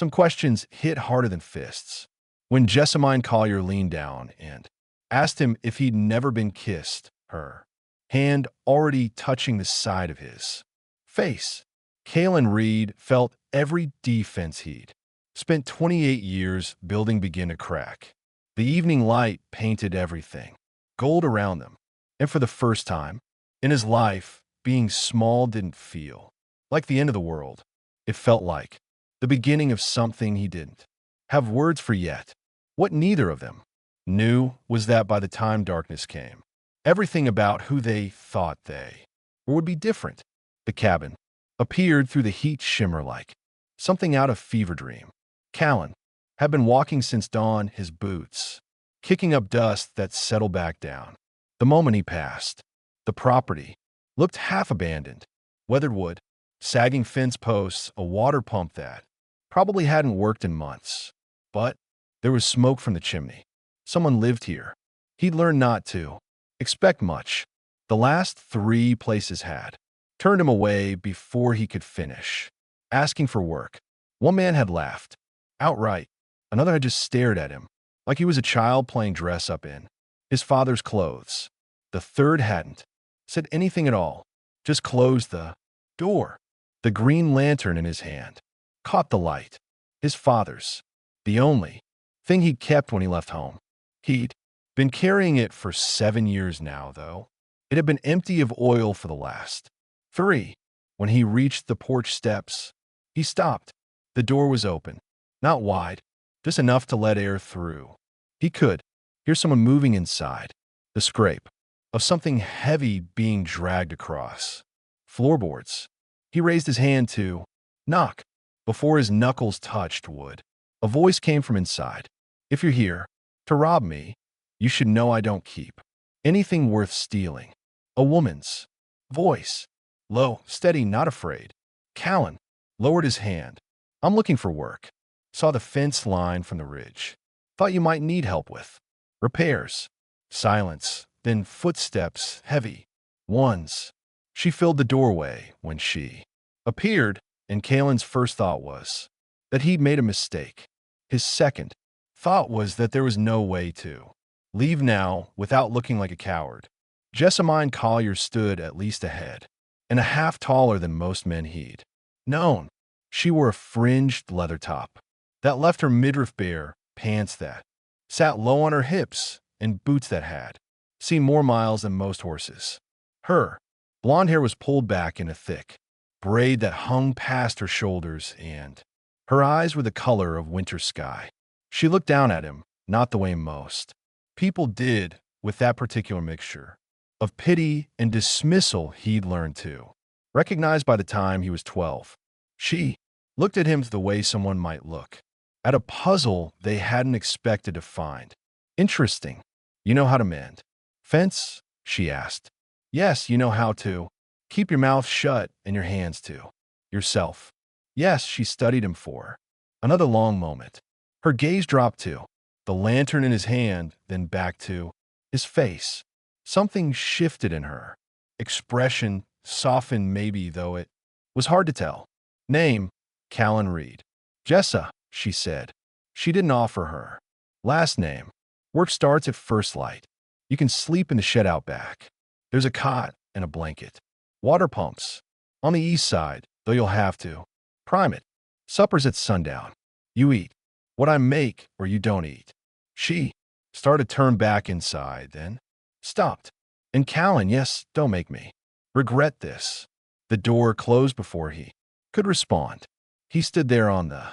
Some questions hit harder than fists. When Jessamine Collier leaned down and asked him if he'd never been kissed, her hand already touching the side of his face, Kalen Reed felt every defense he'd spent 28 years building began to crack. The evening light painted everything gold around them, and for the first time in his life, being small didn't feel like the end of the world. It felt like the beginning of something he didn't have words for yet. What neither of them knew was that by the time darkness came, everything about who they thought they were would be different. The cabin appeared through the heat shimmer like something out of fever dream. Callan had been walking since dawn, his boots kicking up dust that settled back down. The moment he passed, the property looked half abandoned. Weathered wood, sagging fence posts, a water pump that probably hadn't worked in months. But there was smoke from the chimney. Someone lived here. He'd learned not to expect much. The last 3 places had turned him away before he could finish asking for work. One man had laughed outright. Another had just stared at him like he was a child playing dress-up in his father's clothes. The third hadn't said anything at all, just closed the door. The green lantern in his hand caught the light. His father's, the only thing he'd kept when he left home. He'd been carrying it for 7 years now, though. It had been empty of oil for the last 3. When he reached the porch steps, he stopped. The door was open, not wide, just enough to let air through. He could hear someone moving inside, the scrape of something heavy being dragged across floorboards. He raised his hand to knock. Before his knuckles touched wood, a voice came from inside. If you're here to rob me, you should know I don't keep anything worth stealing. A woman's voice, low, steady, not afraid. Callan lowered his hand. I'm looking for work. Saw the fence line from the ridge. Thought you might need help with repairs. Silence, then footsteps, heavy ones. She filled the doorway when she appeared, and Kalen's first thought was that he'd made a mistake. His second thought was that there was no way to leave now without looking like a coward. Jessamine Collier stood at least a head and a half taller than most men he'd known. She wore a fringed leather top that left her midriff bare, pants that sat low on her hips, and boots that had seen more miles than most horses. Her blonde hair was pulled back in a thick braid that hung past her shoulders, and her eyes were the color of winter sky. She looked down at him, not the way most people did, with that particular mixture of pity and dismissal he'd learned to recognize by the time he was 12. She looked at him the way someone might look at a puzzle they hadn't expected to find interesting. You know how to mend fence? She asked. Yes, you know how to keep your mouth shut and your hands to yourself. Yes, she studied him for another long moment. Her gaze dropped to the lantern in his hand, then back to his face. Something shifted in her expression, softened maybe, though it was hard to tell. Name, Callan Reed. Jessa, she said. She didn't offer her last name. Work starts at first light. You can sleep in the shed out back. There's a cot and a blanket. Water pumps on the east side, though you'll have to prime it. Supper's at sundown. You eat what I make or you don't eat. She started to turn back inside, then stopped. And Callan, yes, don't make me regret this. The door closed before he could respond. He stood there on the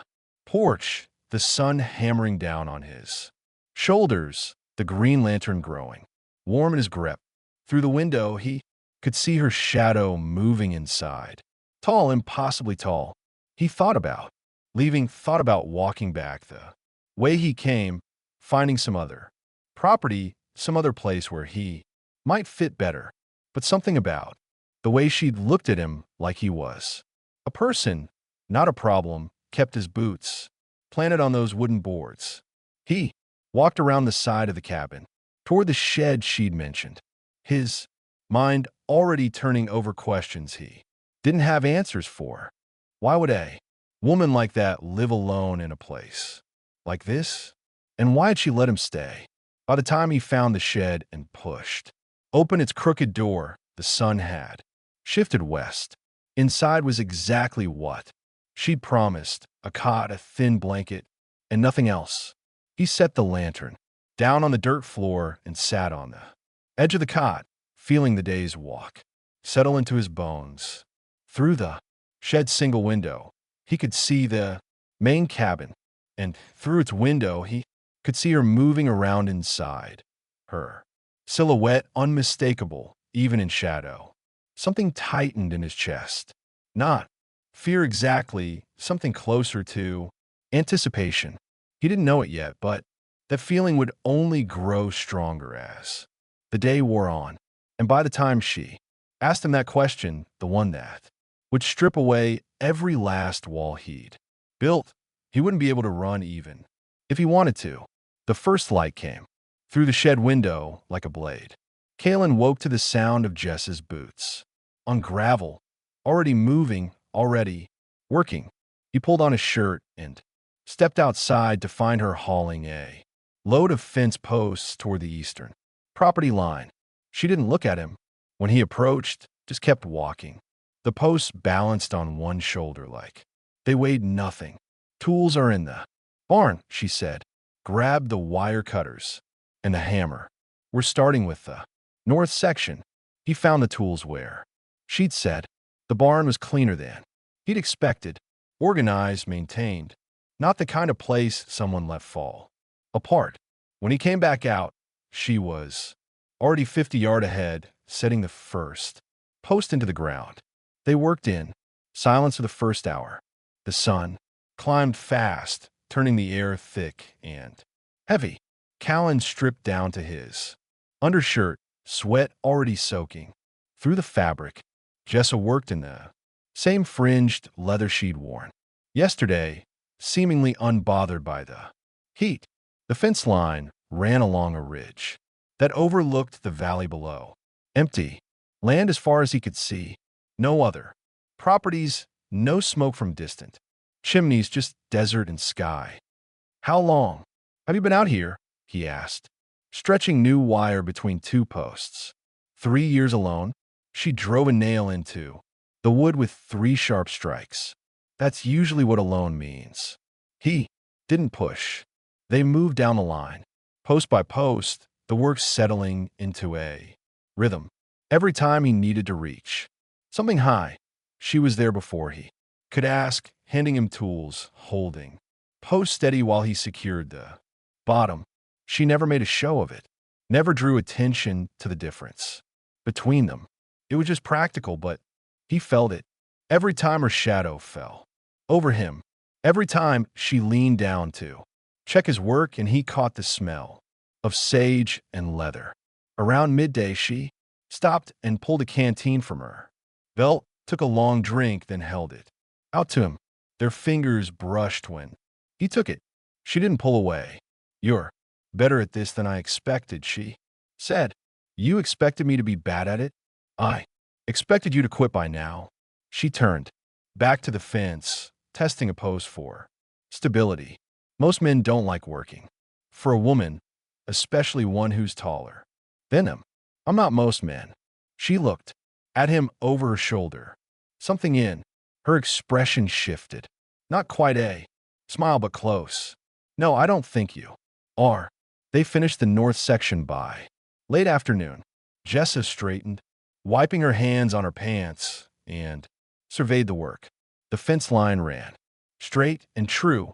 porch, the sun hammering down on his shoulders, the green lantern growing warm in his grip. Through the window, he could see her shadow moving inside. Tall, impossibly tall. He thought about leaving, thought about walking back the way he came, finding some other property, some other place where he might fit better. But something about the way she'd looked at him like he was a person, not a problem, kept his boots planted on those wooden boards. He walked around the side of the cabin, toward the shed she'd mentioned, his mind already turning over questions he didn't have answers for. Why would Woman like that live alone in a place like this? And why had she let him stay? By the time he found the shed and pushed open its crooked door, the sun had shifted west. Inside was exactly what she'd promised: a cot, a thin blanket, and nothing else. He set the lantern down on the dirt floor and sat on the edge of the cot, feeling the day's walk settle into his bones. Through the shed's single window, he could see the main cabin, and through its window, he could see her moving around inside. Her silhouette unmistakable, even in shadow. Something tightened in his chest. Not fear exactly, something closer to anticipation. He didn't know it yet, but that feeling would only grow stronger as the day wore on. And by the time she asked him that question, the one that would strip away every last wall he'd built, he wouldn't be able to run even if he wanted to. The first light came through the shed window like a blade. Kalen woke to the sound of Jess's boots on gravel, already moving, already working. He pulled on his shirt and stepped outside to find her hauling a load of fence posts toward the eastern property line. She didn't look at him when he approached, just kept walking. The posts balanced on one shoulder like they weighed nothing. Tools are in the barn, she said. Grab the wire cutters and the hammer. We're starting with the north section. He found the tools where she'd said. The barn was cleaner than he'd expected. Organized, maintained. Not the kind of place someone let fall apart. When he came back out, she was already 50 yards ahead, setting the first post into the ground. They worked in silence of the first hour. The sun climbed fast, turning the air thick and heavy. Callan stripped down to his undershirt, sweat already soaking through the fabric. Jessa worked in the same fringed leather she'd worn yesterday, seemingly unbothered by the heat. The fence line ran along a ridge that overlooked the valley below. Empty land as far as he could see. No other properties, no smoke from distant chimneys, just desert and sky. How long have you been out here? He asked, stretching new wire between two posts. 3 years alone. She drove a nail into the wood with 3 sharp strikes. That's usually what alone means. He didn't push. They moved down the line, post by post, the work settling into a rhythm. Every time he needed to reach something high, she was there before he could ask, handing him tools, holding post steady while he secured the bottom. She never made a show of it, never drew attention to the difference between them. It was just practical, but he felt it every time her shadow fell over him, every time she leaned down to check his work and he caught the smell of sage and leather. Around midday, she stopped and pulled a canteen from her belt, took a long drink, then held it out to him. Their fingers brushed when he took it. She didn't pull away. You're better at this than I expected, she said. You expected me to be bad at it? I expected you to quit by now. She turned back to the fence, testing a pose for stability. Most men don't like working. For a woman, especially one who's taller than him. I'm not most men. She looked at him over her shoulder. Something in her expression shifted. Not quite a smile, but close. No, I don't think you are. They finished the north section by late afternoon. Jessa straightened, wiping her hands on her pants, and surveyed the work. The fence line ran straight and true,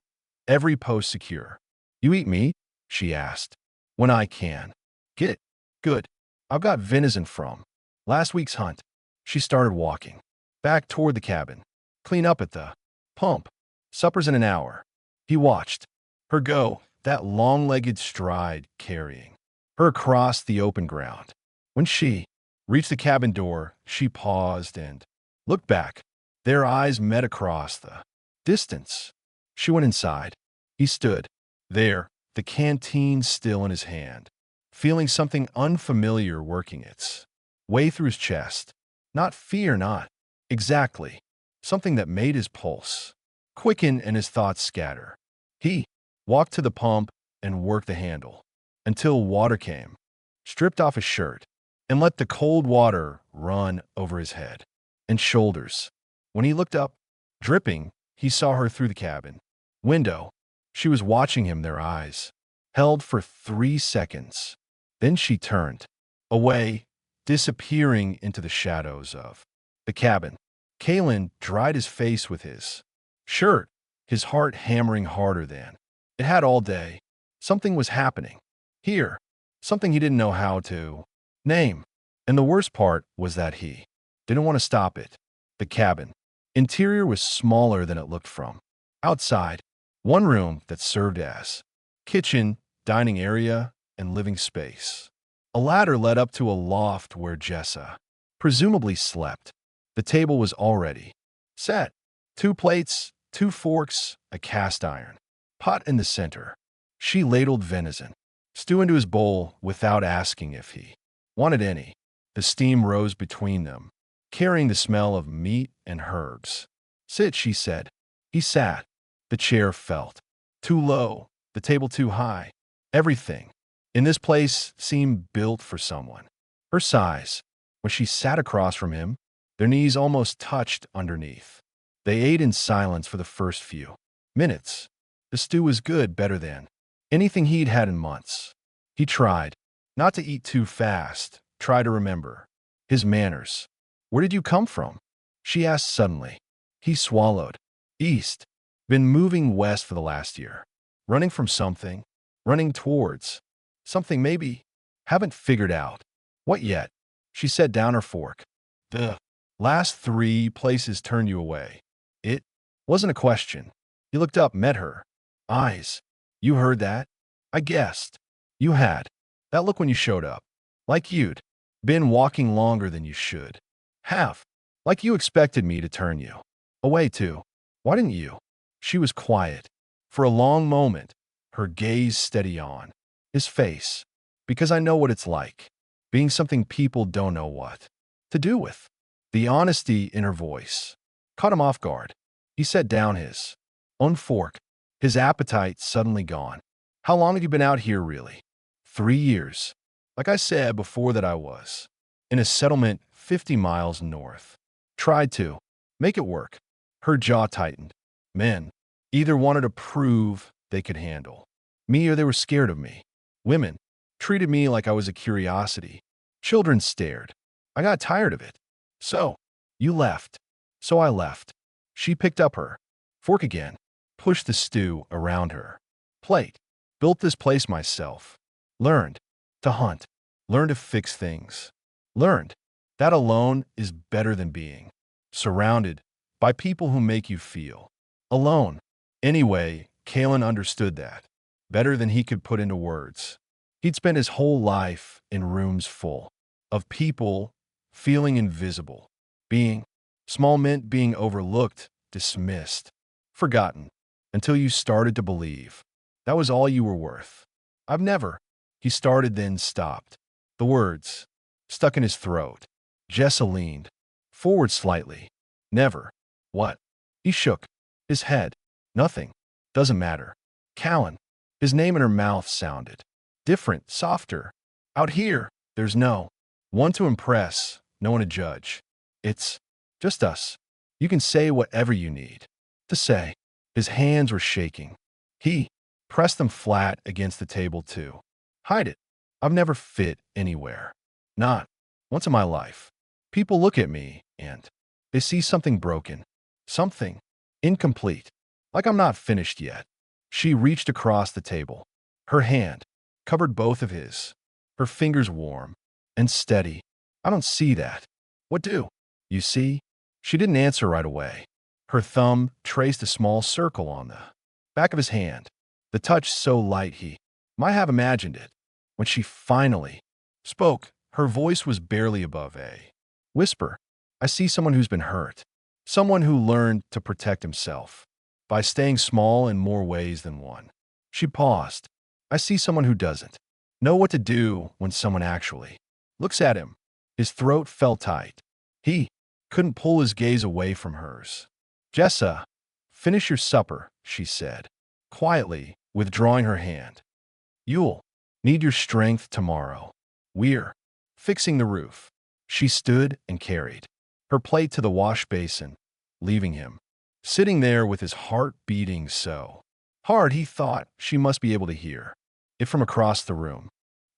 every post secure. You eat meat? She asked. When I can. Get it? Good. I've got venison from last week's hunt. She started walking back toward the cabin. Clean up at the pump. Supper's in an hour. He watched her go, that long-legged stride carrying her across the open ground. When she reached the cabin door, she paused and looked back. Their eyes met across the distance. She went inside. He stood there, the canteen still in his hand, feeling something unfamiliar working its way through his chest. Not fear, not exactly. Something that made his pulse quicken and his thoughts scatter. He walked to the pump and worked the handle until water came, stripped off his shirt, and let the cold water run over his head and shoulders. When he looked up, dripping, he saw her through the cabin window. She was watching him, their eyes held for 3 seconds. Then she turned away, disappearing into the shadows of the cabin. Kalen dried his face with his shirt, his heart hammering harder than it had all day. Something was happening here, something he didn't know how to name. And the worst part was that he didn't want to stop it. The cabin interior was smaller than it looked from outside. One room that served as kitchen, dining area, and living space. A ladder led up to a loft where Jessa presumably slept. The table was already set. 2 plates, 2 forks, a cast iron pot in the center. She ladled venison stew into his bowl without asking if he wanted any. The steam rose between them, carrying the smell of meat and herbs. Sit, she said. He sat. The chair felt too low, the table too high. Everything in this place seemed built for someone her size. When she sat across from him, their knees almost touched underneath. They ate in silence for the first few minutes. The stew was good, better than anything he'd had in months. He tried not to eat too fast, try to remember his manners. Where did you come from? She asked suddenly. He swallowed. East. Been moving west for the last year. Running from something. Running towards something maybe. Haven't figured out what yet. She set down her fork. The last 3 places turned you away. It wasn't a question. He looked up, met her eyes. You heard that? I guessed. You had. That look when you showed up. Like you'd been walking longer than you should have. Like you expected me to turn you away too. Why didn't you? She was quiet. For a long moment, her gaze steady on his face. Because I know what it's like. Being something people don't know what to do with. The honesty in her voice caught him off guard. He set down his own fork, his appetite suddenly gone. How long have you been out here, really? 3 years. Like I said before, that I was in a settlement 50 miles north. Tried to make it work. Her jaw tightened. Men either wanted to prove they could handle me or they were scared of me. Women treated me like I was a curiosity. Children stared. I got tired of it. So, you left. So I left. She picked up her fork again, pushed the stew around her plate. Built this place myself. Learned to hunt. Learned to fix things. Learned that alone is better than being surrounded by people who make you feel alone. Anyway, Kalen understood that better than he could put into words. He'd spent his whole life in rooms full of people feeling invisible. Being small meant being overlooked, dismissed, forgotten, until you started to believe that was all you were worth. I've never. He started, then stopped. The words stuck in his throat. Jessa leaned forward slightly. Never. What? He shook his head. Nothing. Doesn't matter. Callan. His name in her mouth sounded different, softer. Out here, there's no one to impress, no one to judge. It's just us. You can say whatever you need to say. His hands were shaking. He pressed them flat against the table too. Hide it. I've never fit anywhere. Not once in my life. People look at me and they see something broken, something incomplete, like I'm not finished yet. She reached across the table. Her hand covered both of his, her fingers warm and steady. I don't see that. What do you see? She didn't answer right away. Her thumb traced a small circle on the back of his hand, the touch so light he might have imagined it. When she finally spoke, her voice was barely above a whisper. I see someone who's been hurt, someone who learned to protect himself by staying small in more ways than one. She paused. I see someone who doesn't know what to do when someone actually looks at him. His throat felt tight. He couldn't pull his gaze away from hers. Jessa Finish your supper, she said, quietly, withdrawing her hand. You'll need your strength tomorrow. We're fixing the roof. She stood and carried her plate to the wash basin, leaving him sitting there with his heart beating so hard he thought she must be able to hear it from across the room.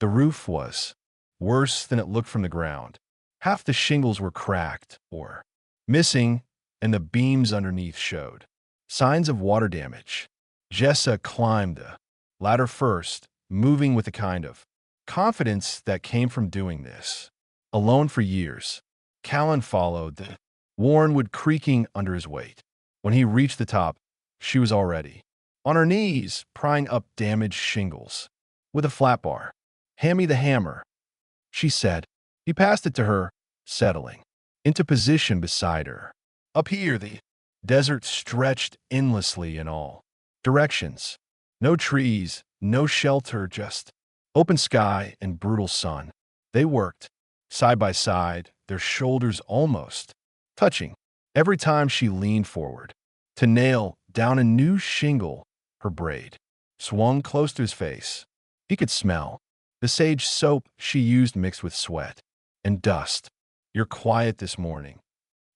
The roof was worse than it looked from the ground. Half the shingles were cracked or missing, and the beams underneath showed signs of water damage. Jessa climbed the ladder first, moving with a kind of confidence that came from doing this alone for years. Callan followed, the worn wood creaking under his weight. When he reached the top, she was already on her knees, prying up damaged shingles with a flat bar. "Hand me the hammer," she said. He passed it to her, settling into position beside her. Up here, the desert stretched endlessly in all directions. No trees, no shelter, just open sky and brutal sun. They worked side by side, their shoulders almost touching. Every time she leaned forward to nail down a new shingle, her braid swung close to his face. He could smell the sage soap she used mixed with sweat and dust. "You're quiet this morning,"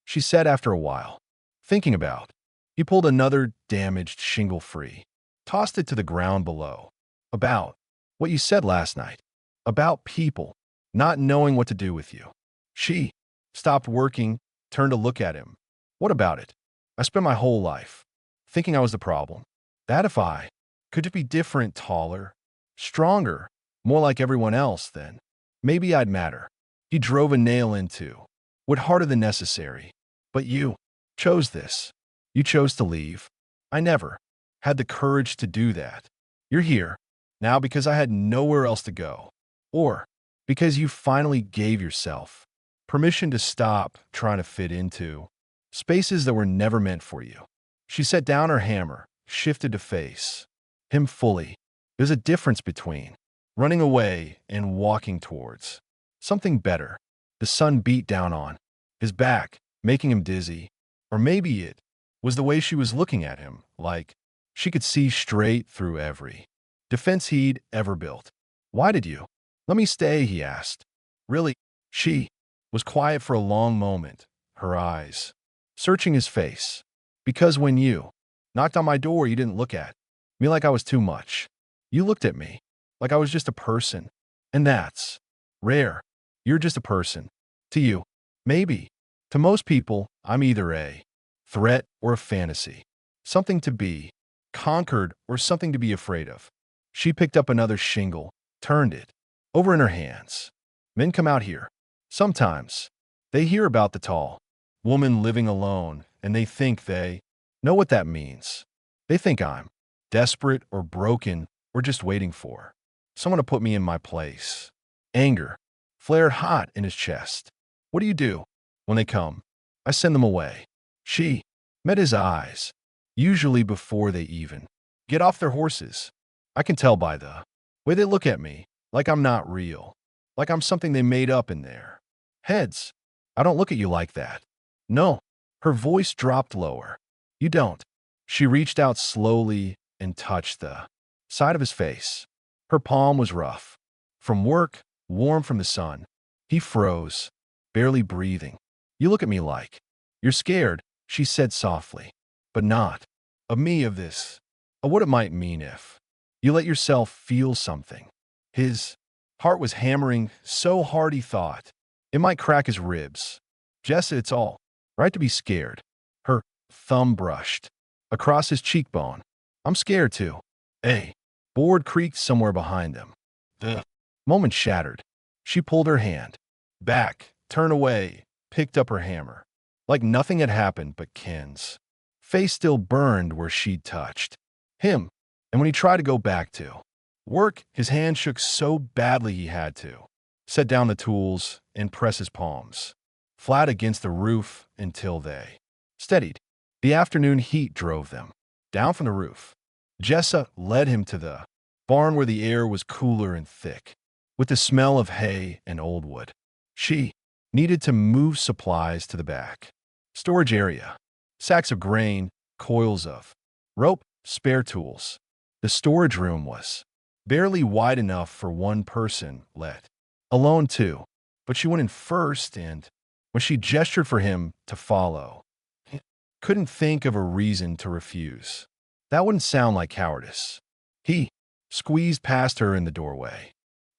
she said after a while. Thinking about. He pulled another damaged shingle free, tossed it to the ground below. "About what you said last night. About people not knowing what to do with you." She stopped working, turned to look at him. "What about it? I spent my whole life thinking I was the problem. That if I could be different, taller, stronger, more like everyone else, then maybe I'd matter." He drove a nail into wood harder than necessary. "But you chose this. You chose to leave. I never had the courage to do that. You're here now because I had nowhere else to go, or because you finally gave yourself permission to stop trying to fit into spaces that were never meant for you." She set down her hammer, shifted to face him fully. There's a difference between running away and walking towards something better. The sun beat down on his back, making him dizzy. Or maybe it was the way she was looking at him, like she could see straight through every defense he'd ever built. "Why did you let me stay?" he asked. "Really?" She was quiet for a long moment, her eyes searching his face. "Because when you knocked on my door, you didn't look at me like I was too much. You looked at me like I was just a person. And that's rare. You're just a person. To you, maybe. To most people, I'm either a threat or a fantasy. Something to be conquered or something to be afraid of." She picked up another shingle, turned it over in her hands. "Men come out here. Sometimes they hear about the tall woman living alone, and they think they know what that means. They think I'm desperate or broken or just waiting for someone to put me in my place." Anger flared hot in his chest. "What do you do when they come?" "I send them away." She met his eyes, usually before they even get off their horses. "I can tell by the way they look at me, like I'm not real, like I'm something they made up in their heads. I don't look at you like that." "No." Her voice dropped lower. "You don't." She reached out slowly and touched the side of his face. Her palm was rough from work, warm from the sun. He froze, barely breathing. "You look at me like you're scared," she said softly. "But not of me, of this, of what it might mean if you let yourself feel something." His heart was hammering so hard he thought it might crack his ribs. "Jessa, it's all right to be scared." Her thumb brushed across his cheekbone. "I'm scared too." A board creaked somewhere behind them. The moment shattered. She pulled her hand back, turned away, picked up her hammer. Like nothing had happened, but Ken's face still burned where she'd touched him. And when he tried to go back to work, his hand shook so badly he had to set down the tools and press his palms flat against the roof until they steadied. The afternoon heat drove them down from the roof. Jessa led him to the barn where the air was cooler and thick, with the smell of hay and old wood. She needed to move supplies to the back storage area. Sacks of grain, coils of rope, spare tools. The storage room was barely wide enough for one person, let alone two. But she went in first, and when she gestured for him to follow, he couldn't think of a reason to refuse. That wouldn't sound like cowardice. He squeezed past her in the doorway.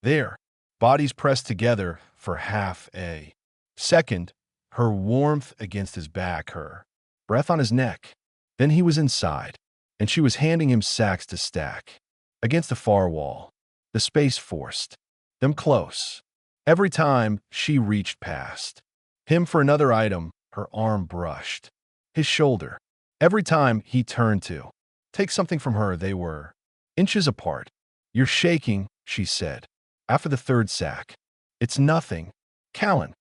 There, bodies pressed together for half a second, her warmth against his back, her breath on his neck. Then he was inside, and she was handing him sacks to stack. Against the far wall, the space forced them close. Every time she reached past him for another item, her arm brushed his shoulder. Every time he turned to take something from her, they were inches apart. "You're shaking," she said, after the third sack. "It's nothing, Callan."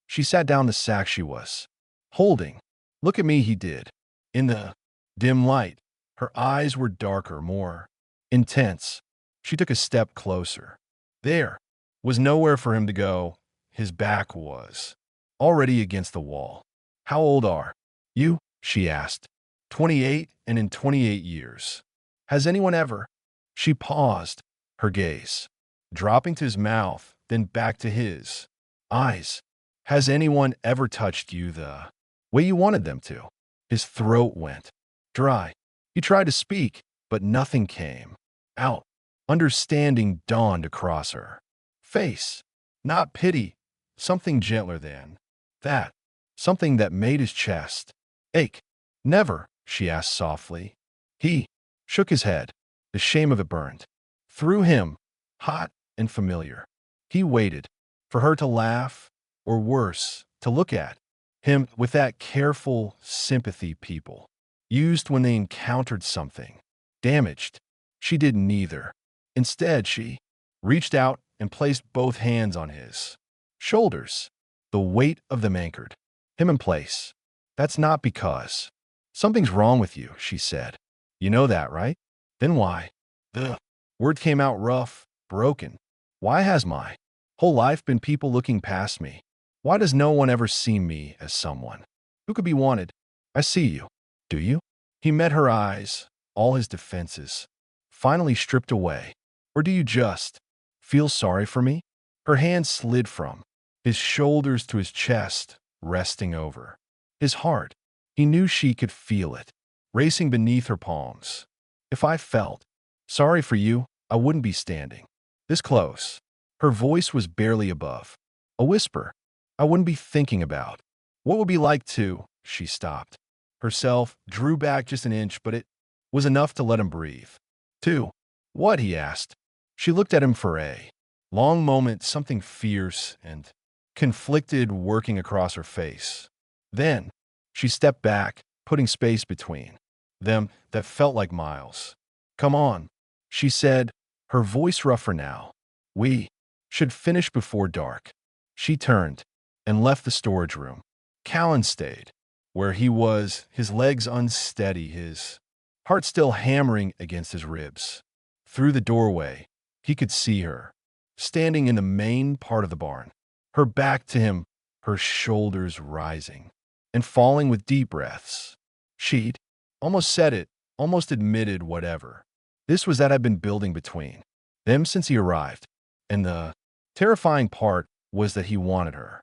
She sat down the sack she was holding. "Look at me," he did. In the dim light, her eyes were darker, more intense. She took a step closer. There was nowhere for him to go. His back was already against the wall. "How old are you?" she asked. 28, and in 28 years. Has anyone ever? She paused, her gaze dropping to his mouth, then back to his eyes. Has anyone ever touched you the way you wanted them to? His throat went dry. He tried to speak, but nothing came out. Understanding dawned across her face. Not pity, something gentler than that. Something that made his chest ache. "Never?" she asked softly. He shook his head. The shame of it burned through him, hot and familiar. He waited for her to laugh, or worse, to look at him with that careful sympathy people used when they encountered something damaged. She did neither. Instead, she reached out and placed both hands on his shoulders. The weight of them anchored him in place. "That's not because something's wrong with you," she said. "You know that, right? Then why?" The word came out rough, broken. "Why has my whole life been people looking past me? Why does no one ever see me as someone who could be wanted? I see you. Do you?" He met her eyes, all his defenses finally stripped away. "Or do you just feel sorry for me?" Her hand slid from his shoulders to his chest, resting over his heart. He knew she could feel it, racing beneath her palms. "If I felt sorry for you, I wouldn't be standing this close." Her voice was barely above a whisper. "I wouldn't be thinking about what it would be like to." She stopped herself, drew back just an inch, but it was enough to let him breathe. "To what?" he asked. She looked at him for a long moment, something fierce and conflicted working across her face. Then she stepped back, putting space between them that felt like miles. "Come on," she said, her voice rougher now. "We should finish before dark." She turned and left the storage room. Callan stayed where he was, his legs unsteady, his heart still hammering against his ribs. Through the doorway, he could see her, standing in the main part of the barn, her back to him, her shoulders rising and falling with deep breaths. She'd almost said it, almost admitted whatever this was that had been building between them since he arrived. And the terrifying part was that he wanted her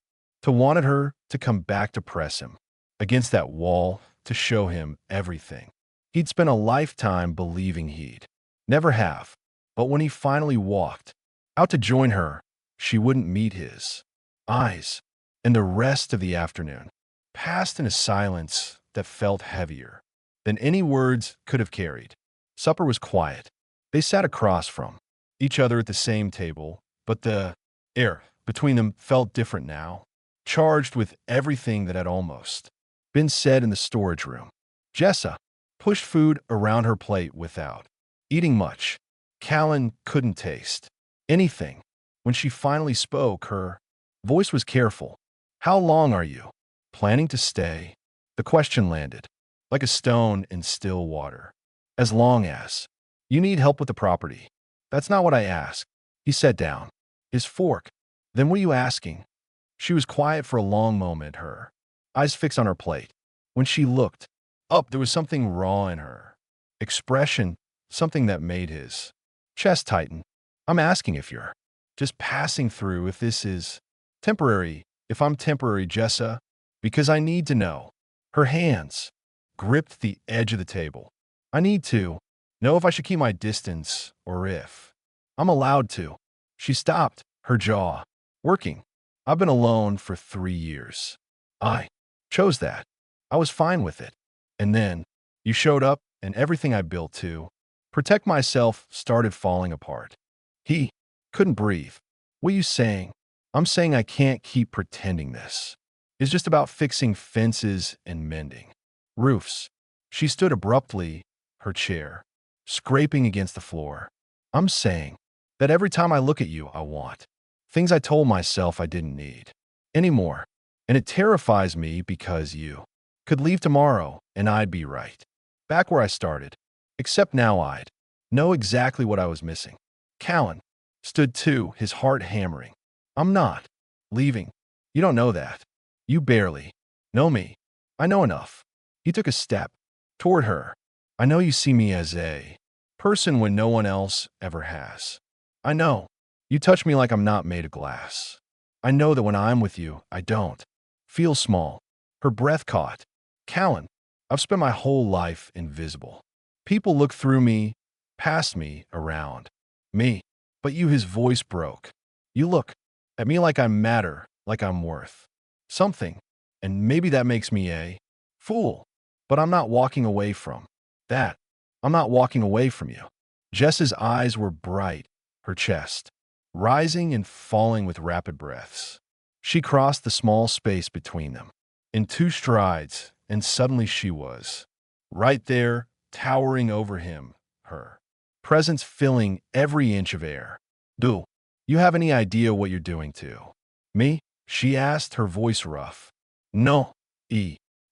to come back to press him against that wall, to show him everything he'd spent a lifetime believing he'd never have. But when he finally walked out to join her, she wouldn't meet his eyes. And the rest of the afternoon passed in a silence that felt heavier than any words could have carried. Supper was quiet. They sat across from each other at the same table, but the air between them felt different now, charged with everything that had almost been said in the storage room. Jessa pushed food around her plate without eating much. Callan couldn't taste anything. When she finally spoke, her voice was careful. "How long are you planning to stay?" The question landed like a stone in still water. "As long as you need help with the property." "That's not what I asked." He sat down, his fork. "Then what are you asking?" She was quiet for a long moment, her eyes fixed on her plate. When she looked Up, there was something raw in her expression, something that made his chest tighten. I'm asking if you're just passing through, if this is temporary, if I'm temporary, Jessa, because I need to know. Her hands gripped the edge of the table. I need to know if I should keep my distance or if I'm allowed to. She stopped, her jaw working. I've been alone for 3 years. I chose that. I was fine with it. And then you showed up, and everything I built to protect myself started falling apart. He couldn't breathe. What are you saying? I'm saying I can't keep pretending this. It's just about fixing fences and mending roofs. She stood abruptly, her chair scraping against the floor. I'm saying that every time I look at you, I want things I told myself I didn't need anymore. And it terrifies me because you could leave tomorrow and I'd be right back where I started. Except now I'd know exactly what I was missing. Callan stood too, his heart hammering. I'm not leaving. You don't know that. You barely know me. I know enough. He took a step toward her. I know you see me as a person when no one else ever has. I know. You touch me like I'm not made of glass. I know that when I'm with you, I don't feel small. Her breath caught. Callan, I've spent my whole life invisible. People look through me, past me, around me. But you, his voice broke. You look at me like I matter, like I'm worth something. And maybe that makes me a fool. But I'm not walking away from that. I'm not walking away from you. Jess's eyes were bright, her chest rising and falling with rapid breaths. She crossed the small space between them in 2 strides, and suddenly she was right there, towering over him, her presence filling every inch of air. Do you have any idea what you're doing to me? She asked, her voice rough. No,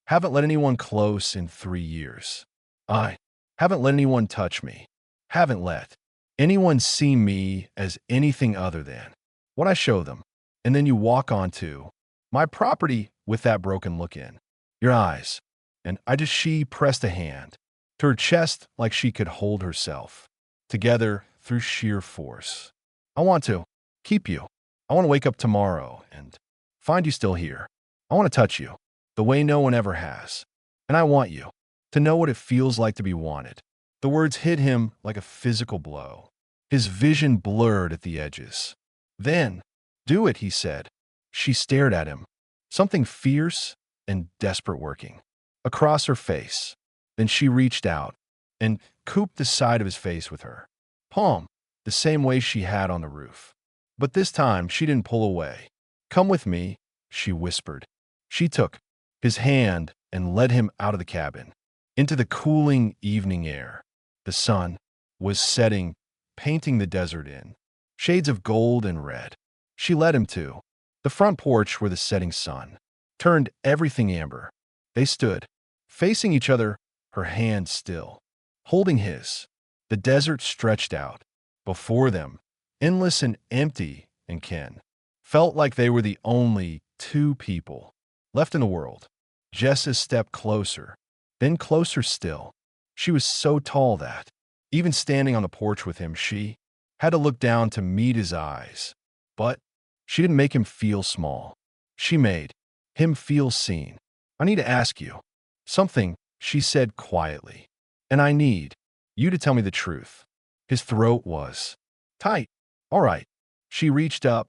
haven't let anyone close in 3 years. I haven't let anyone touch me. Haven't let anyone see me as anything other than what I show them. And then you walk onto my property with that broken look in your eyes. And she pressed a hand to her chest like she could hold herself together through sheer force. I want to keep you. I want to wake up tomorrow and find you still here. I want to touch you the way no one ever has. And I want you to know what it feels like to be wanted. The words hit him like a physical blow. His vision blurred at the edges. Then, do it, he said. She stared at him, something fierce and desperate working across her face. Then she reached out and cooped the side of his face with her palm, the same way she had on the roof. But this time she didn't pull away. Come with me, she whispered. She took his hand and led him out of the cabin, into the cooling evening air. The sun was setting, painting the desert in shades of gold and red. She led him to the front porch where the setting sun turned everything amber. They stood, facing each other, her hand still, holding his. The desert stretched out before them, endless and empty, and Ken felt like they were the only two people left in the world. Jessa stepped closer, then closer still. She was so tall that, even standing on the porch with him, she had to look down to meet his eyes. But she didn't make him feel small. She made him feel seen. I need to ask you something, she said quietly. And I need you to tell me the truth. His throat was tight. All right. She reached up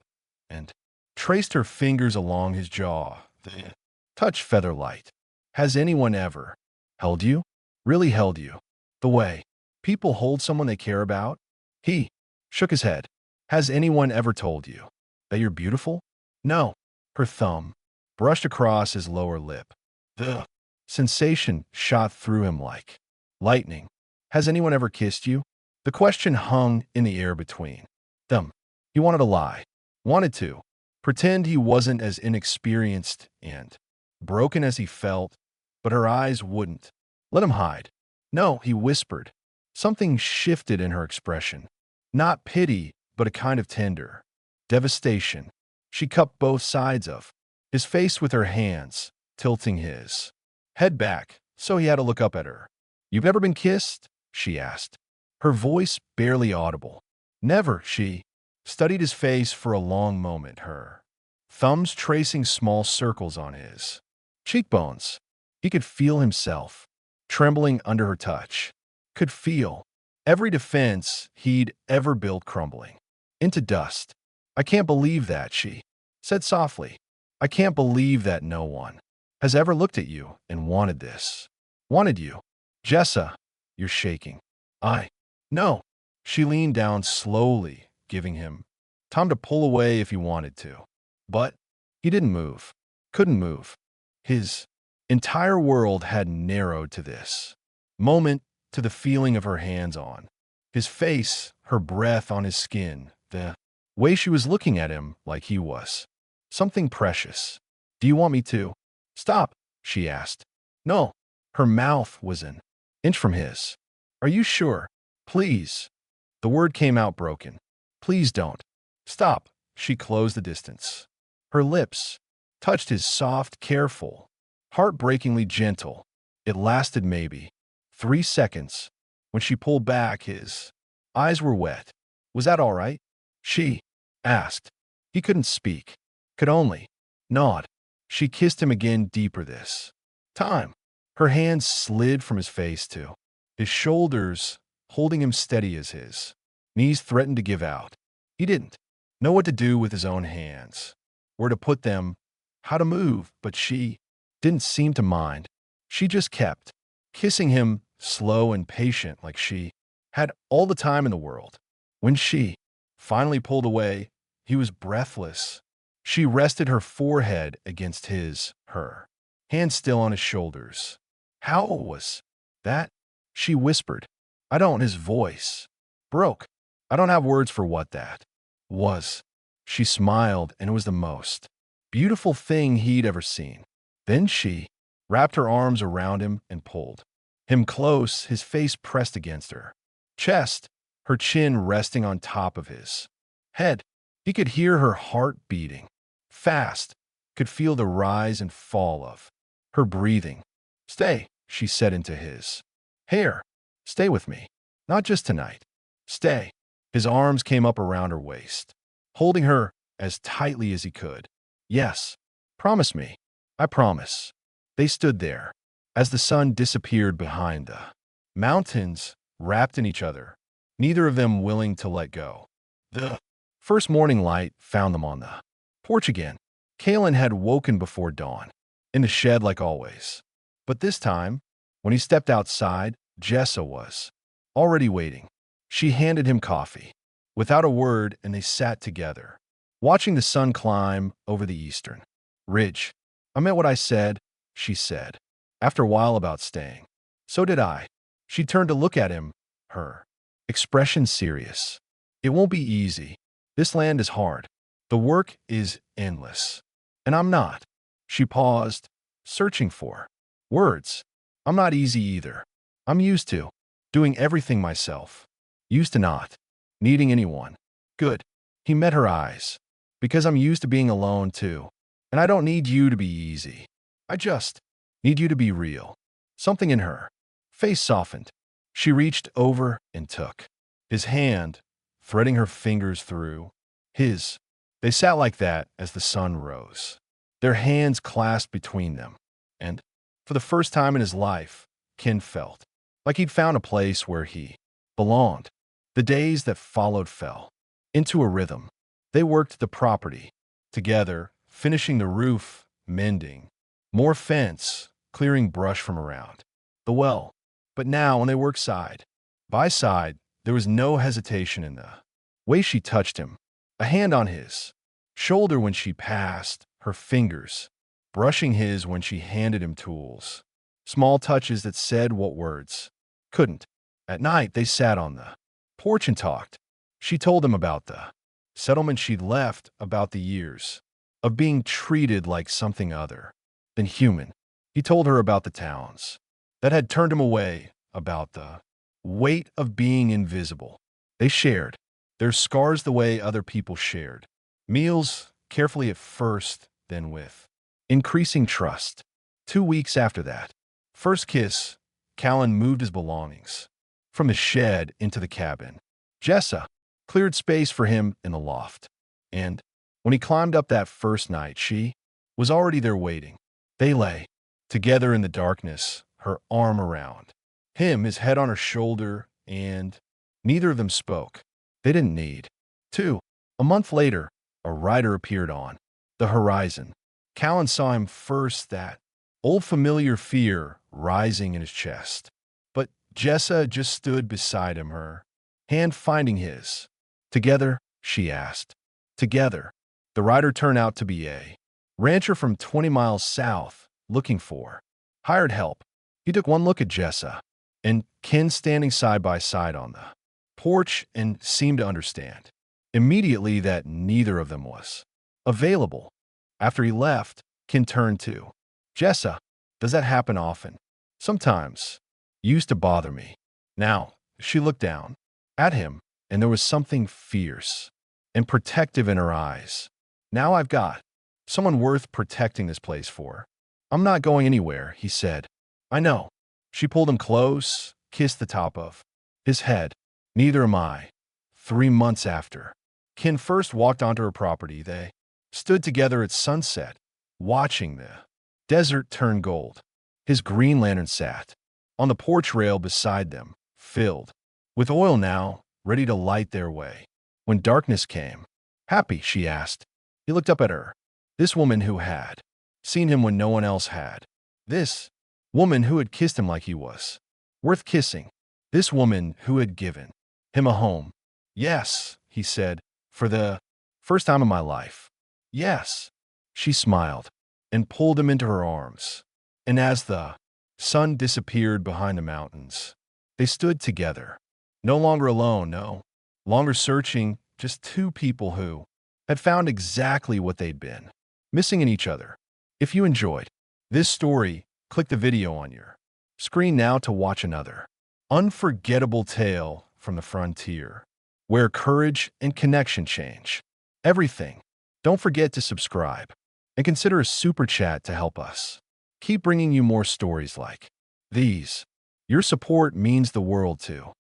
and traced her fingers along his jaw. The touch feather light. Has anyone ever held you? Really held you? The way people hold someone they care about? He shook his head. Has anyone ever told you that you're beautiful? No. Her thumb brushed across his lower lip. The sensation shot through him like lightning. Has anyone ever kissed you? The question hung in the air between them. He wanted to lie, wanted to pretend he wasn't as inexperienced and broken as he felt, but her eyes wouldn't let him hide. No, he whispered. Something shifted in her expression. Not pity, but a kind of tender devastation. She cupped both sides of his face with her hands, tilting his head back, so he had to look up at her. "You've never been kissed?" she asked, her voice barely audible. "Never," she studied his face for a long moment, her thumbs tracing small circles on his cheekbones. He could feel himself trembling under her touch, could feel every defense he'd ever built crumbling into dust. "I can't believe that," she said softly. "I can't believe that no one has ever looked at you and wanted this. Wanted you. Jessa, you're shaking." "I no." She leaned down slowly, giving him time to pull away if he wanted to. But he didn't move. Couldn't move. His entire world had narrowed to this moment, to the feeling of her hands on his face, her breath on his skin, the way she was looking at him like he was something precious. "Do you want me to stop?" she asked. "No." Her mouth was an inch from his. "Are you sure? Please." The word came out broken. "Please don't. Stop." She closed the distance. Her lips touched his soft, careful, heartbreakingly gentle. It lasted maybe 3 seconds. When she pulled back, his eyes were wet. "Was that all right?" she asked. He couldn't speak, could only nod. She kissed him again, deeper this time. Her hands slid from his face to his shoulders, holding him steady as his knees threatened to give out. He didn't know what to do with his own hands, where to put them, how to move, but she didn't seem to mind. She just kept kissing him, slow and patient, like she had all the time in the world. When she finally pulled away, he was breathless. She rested her forehead against his, her hand still on his shoulders. "How was that?" she whispered. "I don't." His voice broke. "I don't have words for what that was." She smiled, and it was the most beautiful thing he'd ever seen. Then she wrapped her arms around him and pulled him close, his face pressed against her chest, her chin resting on top of his head. He could hear her heart beating fast, could feel the rise and fall of her breathing. "Stay," she said into his hair. "Stay with me. Not just tonight. Stay." His arms came up around her waist, holding her as tightly as he could. "Yes. Promise me." "I promise." They stood there as the sun disappeared behind the mountains, wrapped in each other, neither of them willing to let go. The first morning light found them on the porch again. Kalen had woken before dawn, in the shed like always. But this time, when he stepped outside, Jessa was already waiting. She handed him coffee, without a word, and they sat together, watching the sun climb over the eastern ridge. "I meant what I said," she said, after a while, about staying. "So did I." She turned to look at him, her expression serious. "It won't be easy. This land is hard. The work is endless. And I'm not." She paused, searching for words. "I'm not easy either. I'm used to doing everything myself. Used to not needing anyone." "Good." He met her eyes. "Because I'm used to being alone too. And I don't need you to be easy. I just need you to be real." Something in her face softened. She reached over and took his hand, threading her fingers through his. They sat like that as the sun rose, their hands clasped between them. And for the first time in his life, Ken felt like he'd found a place where he belonged. The days that followed fell into a rhythm. They worked the property together, finishing the roof, mending more fence, clearing brush from around the well. But now, when they worked side by side, there was no hesitation in the way she touched him, a hand on his shoulder when she passed, her fingers brushing his when she handed him tools. Small touches that said what words couldn't. At night, they sat on the porch and talked. She told him about the settlement she'd left, about the years of being treated like something other than human. He told her about the towns that had turned him away, about the weight of being invisible. They shared their scars the way other people shared meals, carefully at first, then with increasing trust. 2 weeks after that, First kiss, Callan moved his belongings from the shed into the cabin. Jessa cleared space for him in the loft. And when he climbed up that first night, she was already there waiting. They lay together in the darkness, her arm around him, his head on her shoulder, and neither of them spoke. They didn't need to. A month later, a rider appeared on the horizon. Callan saw him first, that old familiar fear rising in his chest. But Jessa just stood beside him, her hand finding his. Together, she asked. Together. The rider turned out to be a rancher from 20 miles south, looking for hired help. He took one look at Jessa and Ken standing side by side on the porch and seemed to understand immediately that neither of them was available. After he left, Ken turned to Jessa. Does that happen often? Sometimes. Used to bother me. Now, she looked down at him, and there was something fierce and protective in her eyes. Now I've got someone worth protecting this place for. I'm not going anywhere, he said. I know. She pulled him close, kissed the top of his head. Neither am I. 3 months after Ken first walked onto her property, they stood together at sunset, watching the desert turn gold. His Green Lantern sat on the porch rail beside them, filled with oil now, ready to light their way. When darkness came, happy, she asked. He looked up at her. This woman who had seen him when no one else had. This woman who had kissed him like he was worth kissing. This woman who had given him a home. Yes, he said, for the first time in my life. Yes. She smiled and pulled him into her arms. And as the sun disappeared behind the mountains, they stood together. No longer alone, no longer searching, just two people who had found exactly what they'd been missing in each other. If you enjoyed this story, click the video on your screen now to watch another unforgettable tale from the frontier, where courage and connection change everything. Don't forget to subscribe and consider a super chat to help us keep bringing you more stories like these. Your support means the world to